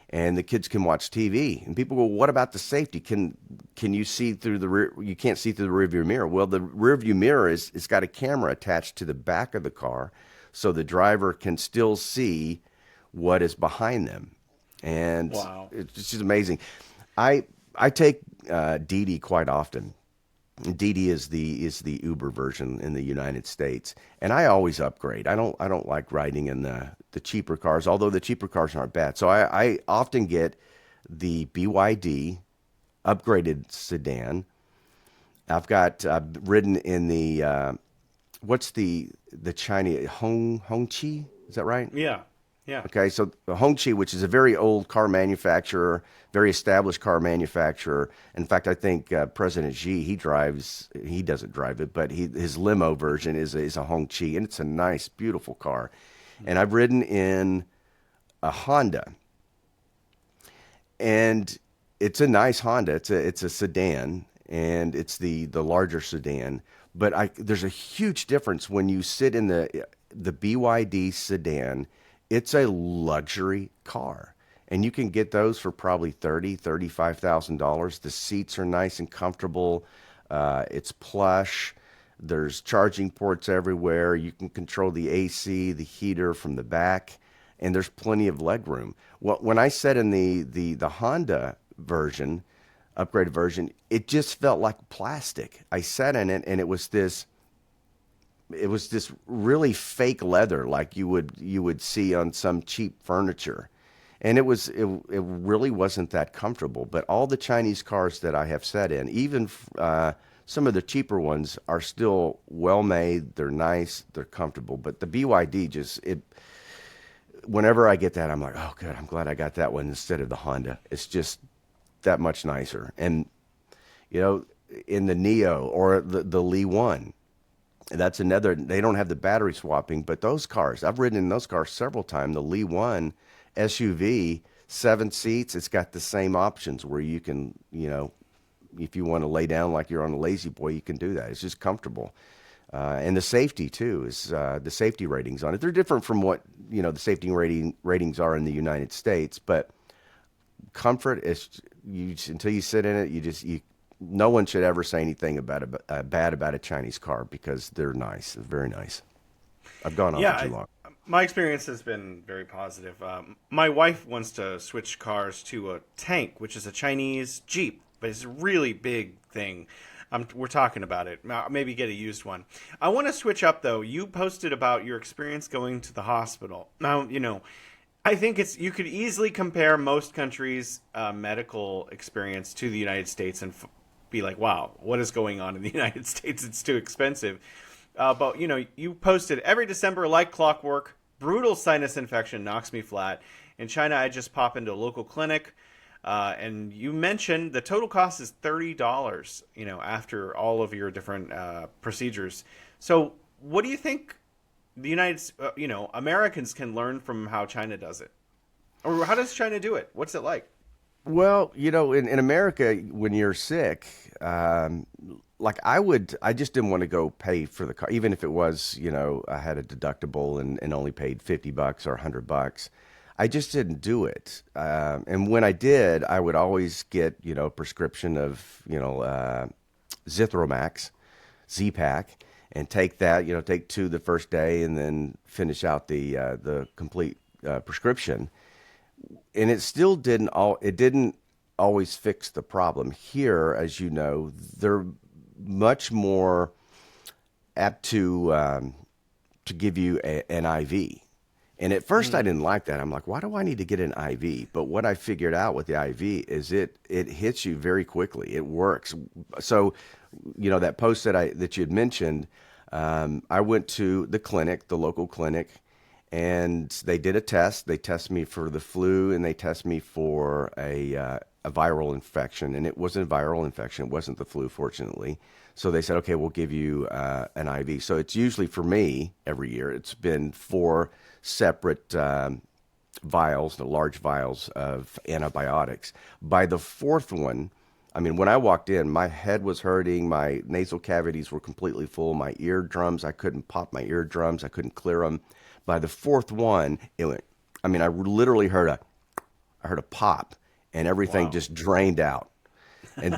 And the kids can watch TV. And people go, what about the safety? Can you see through the rear? You can't see through the rearview mirror. Well, the rearview mirror it's got a camera attached to the back of the car, so the driver can still see what is behind them. And Wow. It's just amazing. I take Didi quite often. Didi is the Uber version in the United States, and I always upgrade. I don't like riding in the cheaper cars, although the cheaper cars aren't bad. So I often get the BYD upgraded sedan. I've ridden in the the Chinese Hongqi. Is that right? Yeah. Yeah. Okay, so Hongqi, which is a very old car manufacturer, very established car manufacturer. In fact, I think President Xi, he doesn't drive it, but his limo version is a Hongqi, and it's a nice, beautiful car. And I've ridden in a Honda, and it's a nice Honda. It's a sedan, and it's the larger sedan. But there's a huge difference when you sit in the BYD sedan. It's a luxury car, and you can get those for probably $35,000. The seats are nice and comfortable. It's plush. There's charging ports everywhere. You can control the AC, the heater from the back, and there's plenty of leg room. Well, when I sat in the Honda version, upgraded version, it just felt like plastic. I sat in it, and it was this really fake leather, like you would see on some cheap furniture, and it really wasn't that comfortable. But all the Chinese cars that I have sat in, even some of the cheaper ones, are still well made. They're nice. They're comfortable. But the BYD whenever I get that, I'm like, oh, good. I'm glad I got that one instead of the Honda. It's just that much nicer. And in the Neo or the Li One, that's another. They don't have the battery swapping, but those cars, I've ridden in those cars several times. The Li One SUV, 7 seats. It's got the same options where you can, if you want to lay down like you're on a lazy boy, you can do that. It's just comfortable. And the safety too is the safety ratings on it. They're different from what the safety ratings are in the United States, but comfort is until you sit in it, no one should ever say anything bad about a Chinese car because they're nice. They're very nice. I've gone on Yeah, for too long. my experience has been very positive. My wife wants to switch cars to a Tank, which is a Chinese Jeep, but it's a really big thing. We're talking about it. Maybe get a used one. I want to switch up though. You posted about your experience going to the hospital. Now, I think you could easily compare most countries' medical experience to the United States and be like, wow, what is going on in the United States? It's too expensive. But you posted every December like clockwork. Brutal sinus infection knocks me flat. In China, I just pop into a local clinic. And you mentioned the total cost is $30, after all of your different procedures. So what do you think Americans can learn from how China does it? Or how does China do it? What's it like? Well, in America, when you're sick, like I just didn't want to go pay for the car, even if it was, I had a deductible and only paid $50 or $100. I just didn't do it. And when I did, I would always get, a prescription of, Zithromax, Z-Pack, and take that, take 2 the first day and then finish out the complete prescription. And it didn't always fix the problem. Here, as you know, they're much more apt to give you an IV. And at first I didn't like that. I'm like, why do I need to get an IV? But what I figured out with the IV is it hits you very quickly. It works. So, that post that you had mentioned, I went to the local clinic, and they did a test. They test me for the flu, and they test me for a viral infection. And it wasn't a viral infection. It wasn't the flu, fortunately. So they said, okay, we'll give you an IV. So it's usually, for me, every year, it's been 4 separate vials, the large vials of antibiotics. By the 4th one, when I walked in, my head was hurting, my nasal cavities were completely full, my eardrums, I couldn't pop my eardrums, I couldn't clear them. By the 4th one, it went, I literally heard a pop, and everything Wow. just drained out. And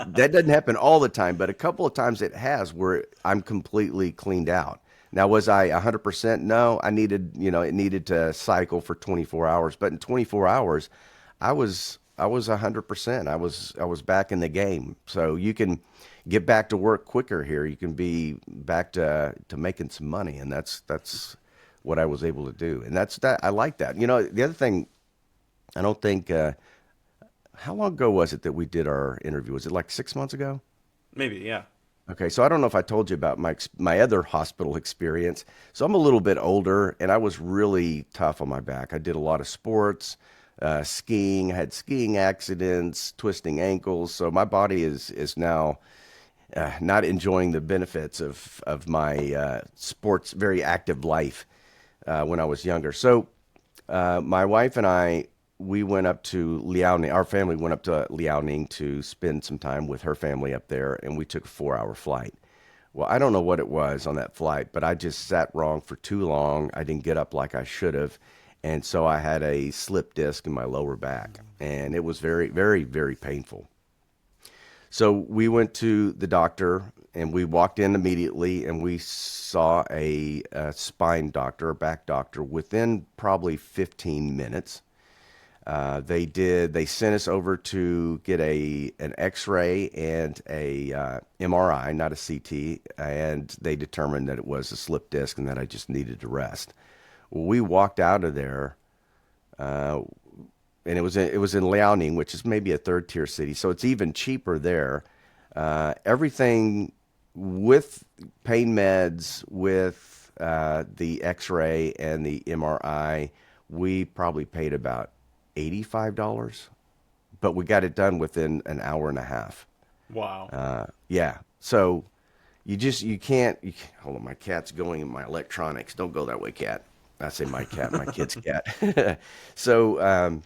that doesn't happen all the time, but a couple of times it has, where I'm completely cleaned out. Now, was I 100%? No, I needed, it needed to cycle for 24 hours. But in 24 hours, I was 100%. I was back in the game. So you can get back to work quicker here. You can be back to making some money, and that's what I was able to do. And I like that. The other thing, I don't think. How long ago was it that we did our interview? Was it like 6 months ago? Maybe, yeah. Okay, so I don't know if I told you about my other hospital experience. So I'm a little bit older, and I was really tough on my back. I did a lot of sports, skiing. I had skiing accidents, twisting ankles. So my body is now not enjoying the benefits of my sports, very active life when I was younger. So my wife and I, we went up to Liaoning. Our family went up to Liaoning to spend some time with her family up there, and we took a 4 hour flight. Well, I don't know what it was on that flight, but I just sat wrong for too long. I didn't get up like I should have. And so I had a slip disc in my lower back, and it was very, very, very painful. So we went to the doctor and we walked in immediately and we saw a spine doctor, a back doctor, within probably 15 minutes. They sent us over to get an X-ray and a MRI, not a CT, and they determined that it was a slip disc and that I just needed to rest. Well, we walked out of there, uh, and it was in Liaoning, which is maybe a third tier city, so it's even cheaper there. Everything with pain meds, with the X-ray and the MRI, we probably paid about $85, but we got it done within an hour and a half. Wow. Yeah, so you can't hold on. My cat's going in my electronics. Don't go that way, cat. I say my cat, my kid's cat. So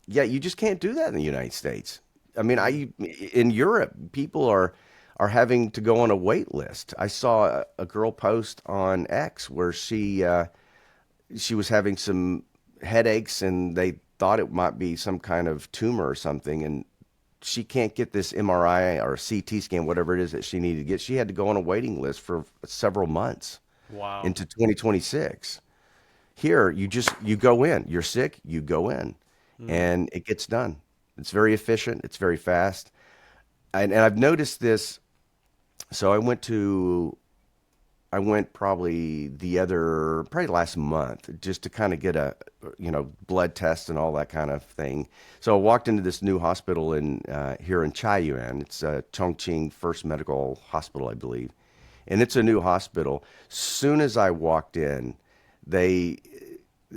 yeah, you just can't do that in the United States. I mean, in Europe, people are having to go on a wait list. I saw a girl post on X where she was having some headaches and they thought it might be some kind of tumor or something, and she can't get this MRI or CT scan, whatever it is that she needed to get. She had to go on a waiting list for several months Wow. into 2026. Here, you go in. You're sick, you go in, Mm. and it gets done. It's very efficient. It's very fast, and I've noticed this. So I went probably last month just to kind of get a blood test and all that kind of thing. So I walked into this new hospital in here in Chaiyuan. It's Chongqing First Medical Hospital, I believe, and it's a new hospital. Soon as I walked in, they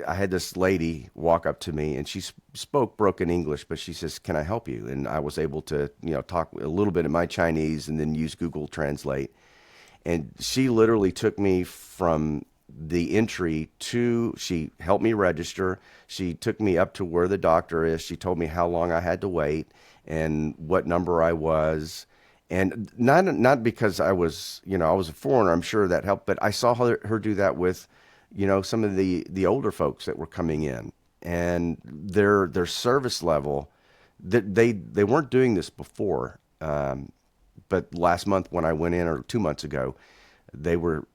I had this lady walk up to me and she spoke broken English, but she says, "Can I help you?" And I was able to, talk a little bit in my Chinese and then use Google Translate. And she literally took me from the entry to, she helped me register. She took me up to where the doctor is. She told me how long I had to wait and what number I was. And not because I was a foreigner, I'm sure that helped, but I saw her do that with, some of the older folks that were coming in and their service level, that they weren't doing this before. But last month when I went in, or 2 months ago, they were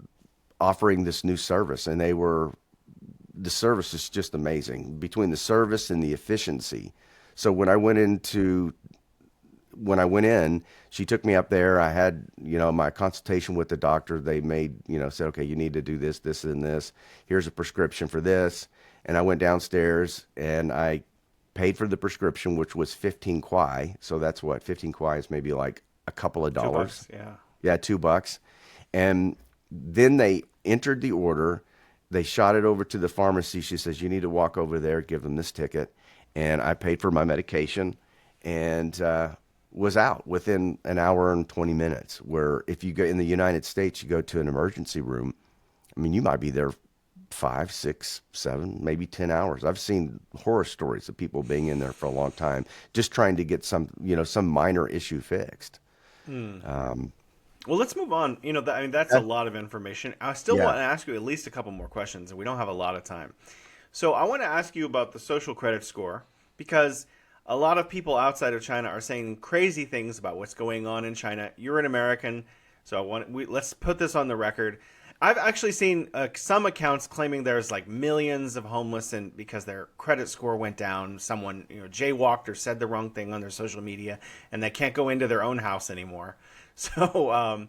offering this new service, and the service is just amazing between the service and the efficiency. So when I went in, she took me up there. I had, my consultation with the doctor. They said, okay, you need to do this, this, and this. Here's a prescription for this. And I went downstairs and I paid for the prescription, which was 15 kwai. So that's what 15 kwai is, maybe like a couple of dollars. $2. Yeah. Yeah, $2. And then they entered the order. They shot it over to the pharmacy. She says, you need to walk over there, give them this ticket. And I paid for my medication and was out within an hour and 20 minutes. Where if you go in the United States, you go to an emergency room, I mean, you might be there 5, 6, 7, maybe 10 hours. I've seen horror stories of people being in there for a long time, just trying to get some minor issue fixed. Hmm. Um, Well, let's move on. I mean, that's a that, lot of information. I still yeah. want to ask you at least a couple more questions, and we don't have a lot of time. So I want to ask you about the social credit score because a lot of people outside of China are saying crazy things about what's going on in China. You're an American, so let's put this on the record. I've actually seen some accounts claiming there's like millions of homeless, and because their credit score went down, someone jaywalked or said the wrong thing on their social media, and they can't go into their own house anymore. So,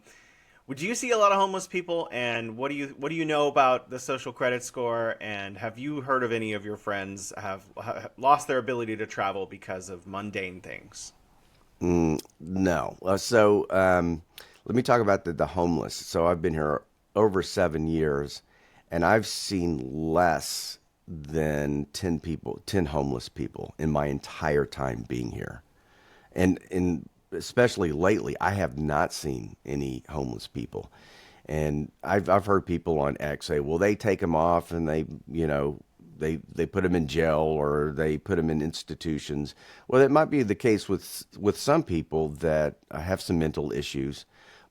would you see a lot of homeless people, and what do you know about the social credit score? And have you heard of any of your friends have lost their ability to travel because of mundane things? No. So Let me talk about the homeless. So I've been here over 7 years, and I've seen less than 10 people, 10 homeless people in my entire time being here. And especially lately, I have not seen any homeless people. And I've heard people on X say, well, they take them off and they put them in jail or they put them in institutions. Well, it might be the case with some people that have some mental issues,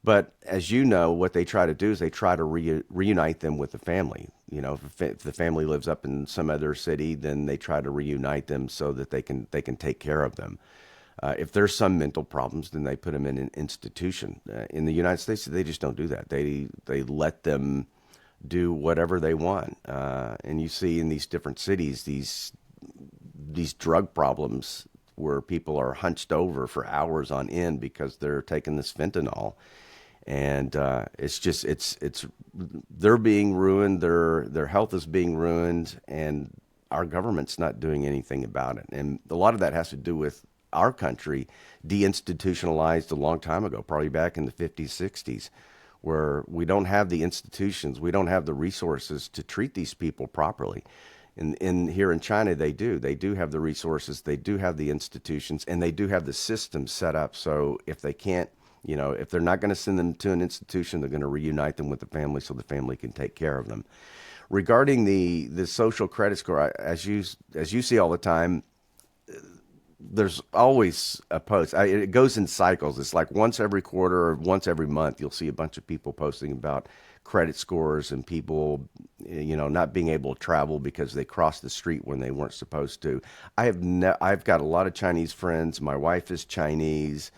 but as you know, what they try to do is they try to reunite them with the family. If the family lives up in some other city, then they try to reunite them so that they can take care of them. If there's some mental problems, then they put them in an institution. In the United States, they just don't do that. They let them do whatever they want. And you see in these different cities these drug problems where people are hunched over for hours on end because they're taking this fentanyl, and it's they're being ruined. Their health is being ruined, and our government's not doing anything about it. And a lot of that has to do with our country deinstitutionalized a long time ago, probably back in the 50s, 60s, where we don't have the institutions, we don't have the resources to treat these people properly. In here in China, they do. They do have the resources, they do have the institutions, and they do have the systems set up. So if they can't, if they're not going to send them to an institution, they're going to reunite them with the family so the family can take care of them. Regarding the social credit score, as you see all the time, there's always a post. It goes in cycles. It's like once every quarter or once every month, you'll see a bunch of people posting about credit scores and people, not being able to travel because they crossed the street when they weren't supposed to. I've got a lot of Chinese friends. My wife is Chinese,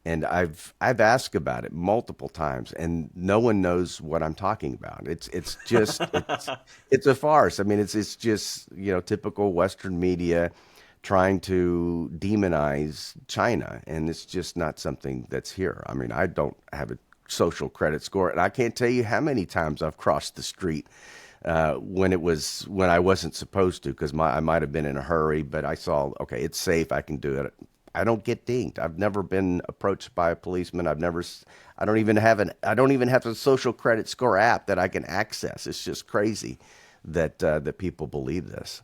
and I've asked about it multiple times, and no one knows what I'm talking about. It's just it's a farce. I mean, it's just typical Western media trying to demonize China, and it's just not something that's here. I mean, I don't have a social credit score, and I can't tell you how many times I've crossed the street when I wasn't supposed to because I might have been in a hurry, but I saw, okay, it's safe, I can do it. I don't get dinged. I've never been approached by a policeman. I don't even have a social credit score app that I can access. It's just crazy that people believe this.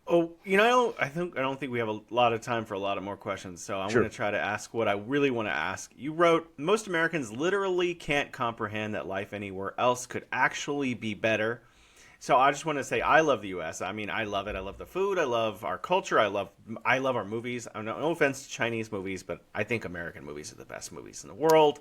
Oh, I don't think we have a lot of time for a lot of more questions. So I'm going Sure. to try to ask what I really want to ask. You wrote, most Americans literally can't comprehend that life anywhere else could actually be better. So I just want to say I love the U.S. I mean, I love it. I love the food. I love our culture. I love our movies. No offense to Chinese movies, but I think American movies are the best movies in the world.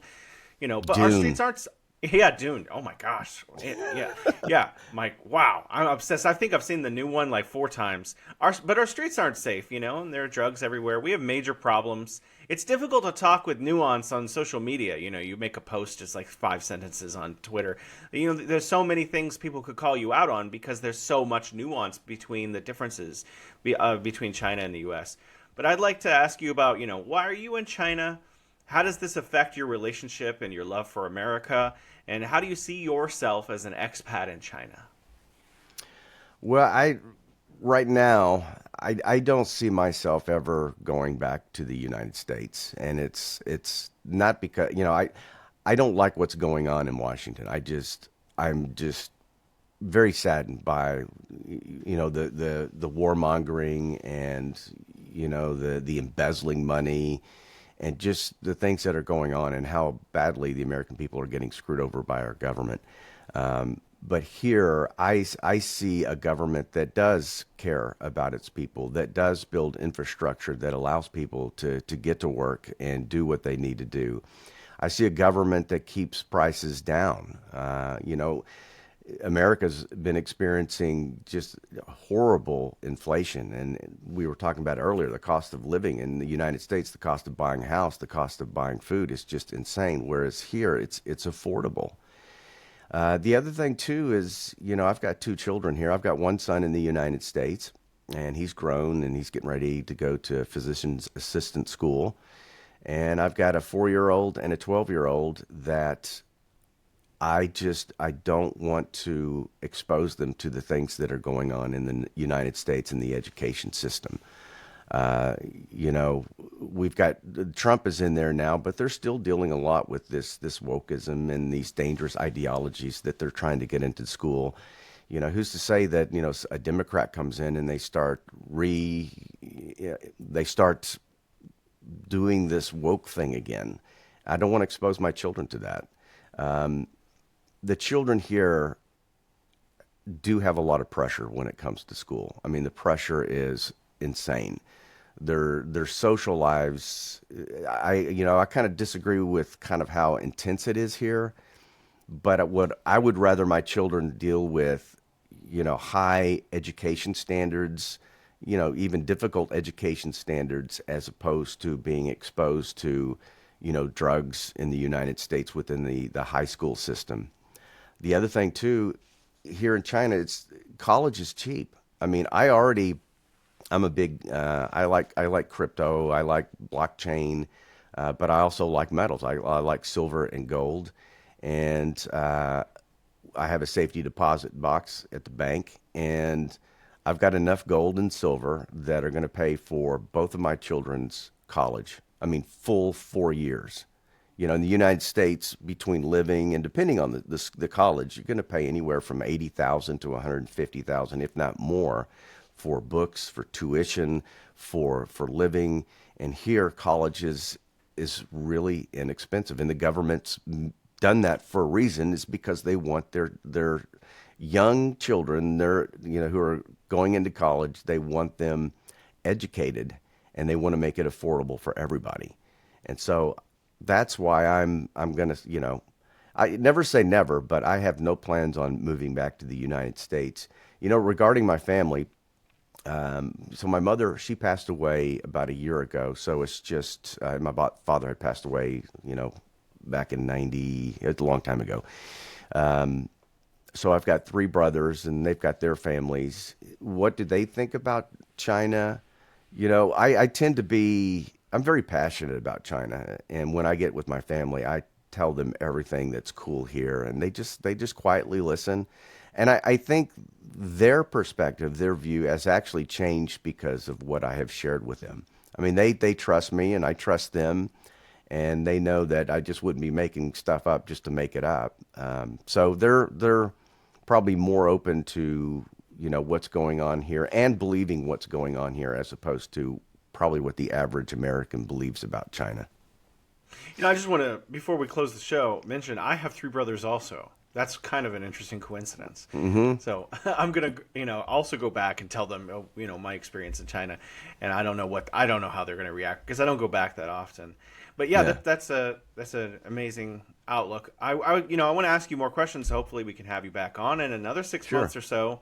But our Dune. streets aren't. Yeah, Dune. Oh my gosh. Yeah, yeah. Mike, wow. I'm obsessed. I think I've seen the new one like 4 times. But our streets aren't safe, and there are drugs everywhere. We have major problems. It's difficult to talk with nuance on social media. You make a post just like 5 sentences on Twitter. There's so many things people could call you out on because there's so much nuance between the differences between China and the U.S. But I'd like to ask you about, why are you in China? How does this affect your relationship and your love for America? And how do you see yourself as an expat in China? Well, right now I don't see myself ever going back to the United States, and it's not because I don't like what's going on in Washington. I'm just very saddened by the warmongering and the embezzling money and just the things that are going on and how badly the American people are getting screwed over by our government. But here, I see a government that does care about its people, that does build infrastructure that allows people to get to work and do what they need to do. I see a government that keeps prices down. America's been experiencing just horrible inflation. And we were talking about earlier, the cost of living in the United States, the cost of buying a house, the cost of buying food is just insane. Whereas here, it's affordable. The other thing too is, I've got 2 children here. I've got one son in the United States, and he's grown and he's getting ready to go to physician's assistant school. And I've got a 4-year old and a 12-year-old that I don't want to expose them to the things that are going on in the United States in the education system. Uh, you know, we've got Trump is in there now, but they're still dealing a lot with this wokeism and these dangerous ideologies that they're trying to get into school. You know, who's to say that, you know, a Democrat comes in and they start doing this woke thing again. I don't want to expose my children to that. The children here do have a lot of pressure when it comes to school. I mean, the pressure is insane. Their social lives, I kind of disagree with kind of how intense it is here, but what I would rather my children deal with, you know, high education standards, you know, even difficult education standards, as opposed to being exposed to, you know, drugs in the United States within the high school system. The other thing too, here in China, it's college is cheap. I mean, I'm a big I like crypto, I like blockchain, but I also like metals. I like silver and gold, and I have a safety deposit box at the bank, and I've got enough gold and silver that are going to pay for both of my children's college. I mean, full 4 years. You know, in the United States, between living and depending on the college, you're going to pay anywhere from 80,000 to 150,000, if not more, for books, for tuition, for living. And here, college is really inexpensive, and the government's done that for a reason. Is because they want their young children, who are going into college, they want them educated, and they want to make it affordable for everybody. And so that's why I'm gonna, I never say never, but I have no plans on moving back to the United States. You know, regarding my family, so my mother, she passed away about a year ago. So it's just father had passed away, back in '90. It's a long time ago. So I've got three brothers, and they've got their families. What do they think about China? I tend to be. I'm very passionate about China, and when I get with my family, I tell them everything that's cool here, and they just quietly listen. And I think their perspective, their view, has actually changed because of what I have shared with them. I mean, they trust me, and I trust them, and they know that I just wouldn't be making stuff up just to make it up. So they're probably more open to what's going on here and believing what's going on here, as opposed to probably what the average American believes about China. I just want to, before we close the show, mention I have three brothers also. That's kind of an interesting coincidence. Mm-hmm. So I'm gonna, also go back and tell them, my experience in China, and I don't know how they're gonna react because I don't go back that often. But yeah, Yeah. that's an amazing outlook. I want to ask you more questions. So hopefully we can have you back on in another 6 Sure. months or so.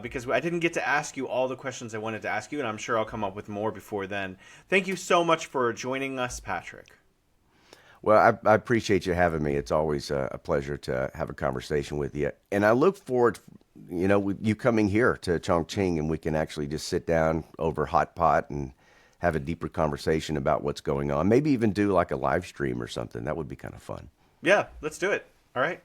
Because I didn't get to ask you all the questions I wanted to ask you, and I'm sure I'll come up with more before then. Thank you so much for joining us, Patrick. Well, I appreciate you having me. It's always a pleasure to have a conversation with you. And I look forward, with you coming here to Chongqing, and we can actually just sit down over hot pot and have a deeper conversation about what's going on. Maybe even do like a live stream or something. That would be kind of fun. Yeah, let's do it. All right.